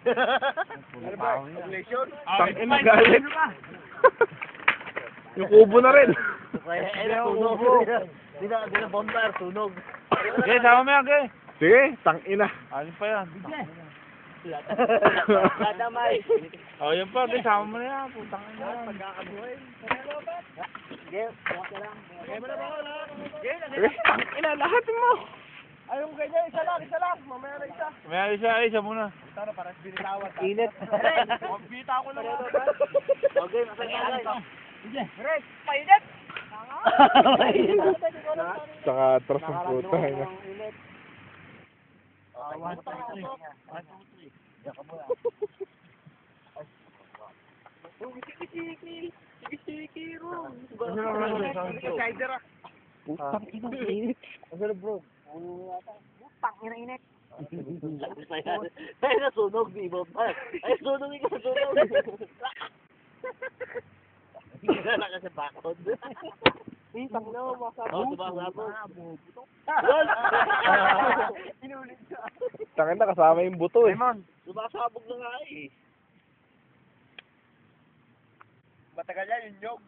Ano ba? Population? Tangina galit. Yung kubo na rin. Sunog. Di na bonfire, sunog. Okay, sama mo yan, okay? Sige, tangina. Alin pa yan? Dadamay. Oh, yun pa, okay, sama mo na yan. Putang ina yan. Pagkakabuhay. Sige, bukas na lang. Okay mo na ba? Sige, tangina, lahat mo. Ayaw mo ganyan, isa lang. Mamaya na isa. May isa muna. Tara, parang binitawan. Init. Magbita ko lang. Okay, masaya lang. Sige. Red, mainit. Saka atras ng puta. One, two, three. Yaka mo lang. Sige, Ron. Putang ina, init. Ano bro? Putang ina. Ay, nasunog, di ba? Ay, sunog ikaw, sunog. Hindi na kasi bakod. Tang na, masabog. Masabog. Inulit ka. Tangina, kasama yung buto eh. Sumasabog na nga eh. Matagal yan yung nyog.